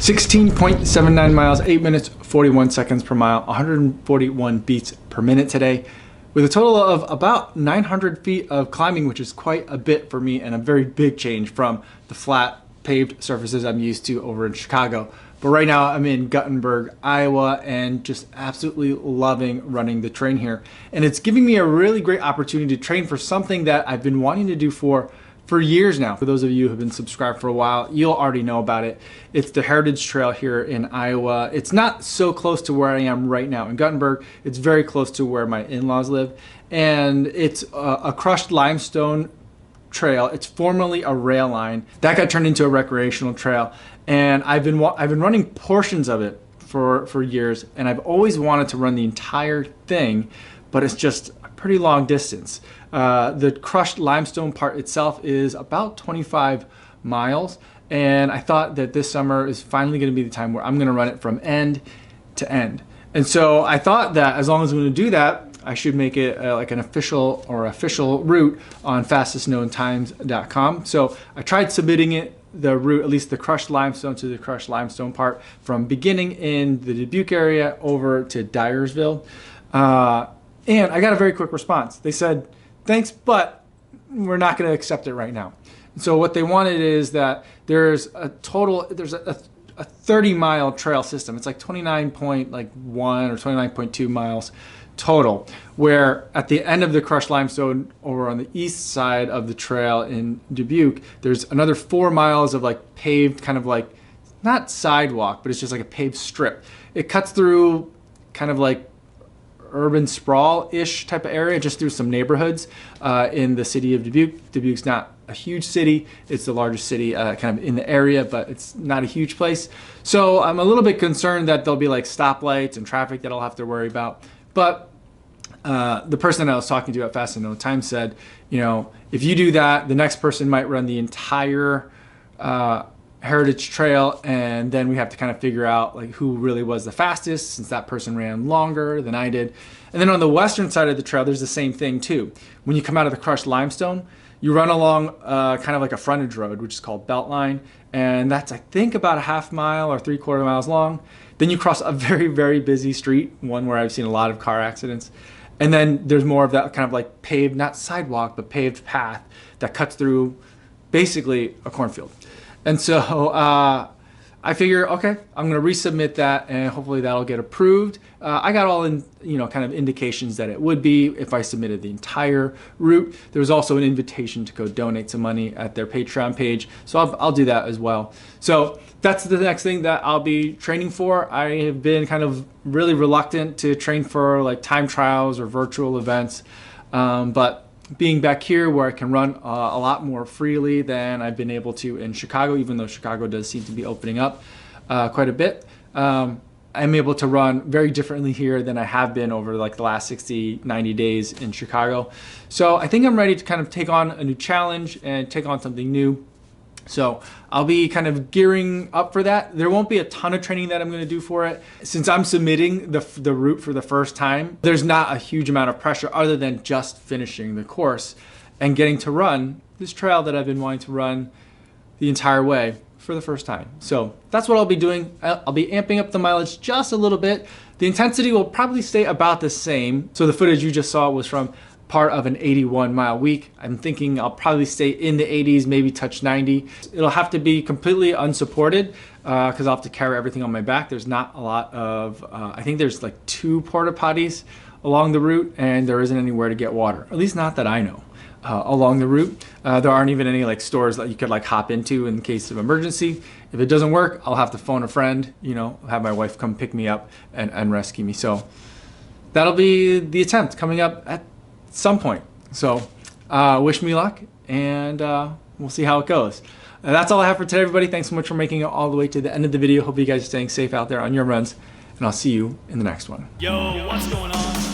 $16.79 miles, 8 minutes, 41 seconds per mile, 141 beats per minute today, with a total of about 900 feet of climbing, which is quite a bit for me and a very big change from the flat paved surfaces I'm used to over in Chicago. But right now I'm in Guttenberg, Iowa, and just absolutely loving running the train here. And it's giving me a really great opportunity to train for something that I've been wanting to do for years now. For those of you who have been subscribed for a while, you'll already know about it. It's the Heritage Trail here in Iowa. It's not so close to where I am right now in Guttenberg. It's very close to where my in-laws live. And it's a crushed limestone trail. It's formerly a rail line. That got turned into a recreational trail. And I've been running portions of it for years. And I've always wanted to run the entire thing, but it's just a pretty long distance. The crushed limestone part itself is about 25 miles, and I thought that this summer is finally going to be the time where I'm going to run it from end to end. And so I thought that as long as I'm going to do that, I should make it like an official route on fastestknowntimes.com. So I tried submitting the route, at least the crushed limestone to the crushed limestone part, from beginning in the Dubuque area over to Dyersville. And I got a very quick response. They said, thanks, but we're not going to accept it right now. So what they wanted is that there's a 30-mile trail system. It's like 29.1 or 29.2 miles total, where at the end of the crushed limestone over on the east side of the trail in Dubuque, there's another 4 miles of like paved, kind of like, not sidewalk, but it's just like a paved strip. It cuts through kind of like urban sprawl-ish type of area, just through some neighborhoods in the city of Dubuque. Dubuque's not a huge city. It's the largest city kind of in the area, but it's not a huge place. So I'm a little bit concerned that there'll be like stoplights and traffic that I'll have to worry about. But the person I was talking to at Fast and No Time said, you know, if you do that, the next person might run the entire Heritage Trail, and then we have to kind of figure out like who really was the fastest, since that person ran longer than I did. And then on the western side of the trail, there's the same thing too. When you come out of the crushed limestone, you run along kind of like a frontage road, which is called Beltline, and that's I think about a half mile or 3/4 miles long. Then you cross a very, very busy street, one where I've seen a lot of car accidents. And then there's more of that kind of like paved, not sidewalk, but paved path that cuts through basically a cornfield. And so I figure, okay, I'm gonna resubmit that and hopefully that'll get approved. I got all in, kind of indications that it would be if I submitted the entire route. There was also an invitation to go donate some money at their Patreon page. So I'll do that as well. So that's the next thing that I'll be training for. I have been kind of really reluctant to train for like time trials or virtual events. But being back here where I can run a lot more freely than I've been able to in Chicago, even though Chicago does seem to be opening up quite a bit. I'm able to run very differently here than I have been over like the last 60, 90 days in Chicago. So I think I'm ready to kind of take on a new challenge and take on something new. So I'll be kind of gearing up for that. There won't be a ton of training that I'm going to do for it. Since I'm submitting the route for the first time, there's not a huge amount of pressure other than just finishing the course and getting to run this trail that I've been wanting to run the entire way for the first time. So that's what I'll be doing. I'll be amping up the mileage just a little bit. The intensity will probably stay about the same. So the footage you just saw was from part of an 81-mile week. I'm thinking I'll probably stay in the 80s, maybe touch 90. It'll have to be completely unsupported because I'll have to carry everything on my back. There's not a lot of, I think there's like 2 porta potties along the route, and there isn't anywhere to get water, at least not that I know. Along the route, there aren't even any like stores that you could like hop into in case of emergency. If it doesn't work, I'll have to phone a friend, have my wife come pick me up and rescue me. So that'll be the attempt coming up at some point. So wish me luck, and we'll see how it goes. That's all I have for today, everybody. Thanks so much for making it all the way to the end of the video. Hope you guys are staying safe out there on your runs, and I'll see you in the next one. Yo, what's going on?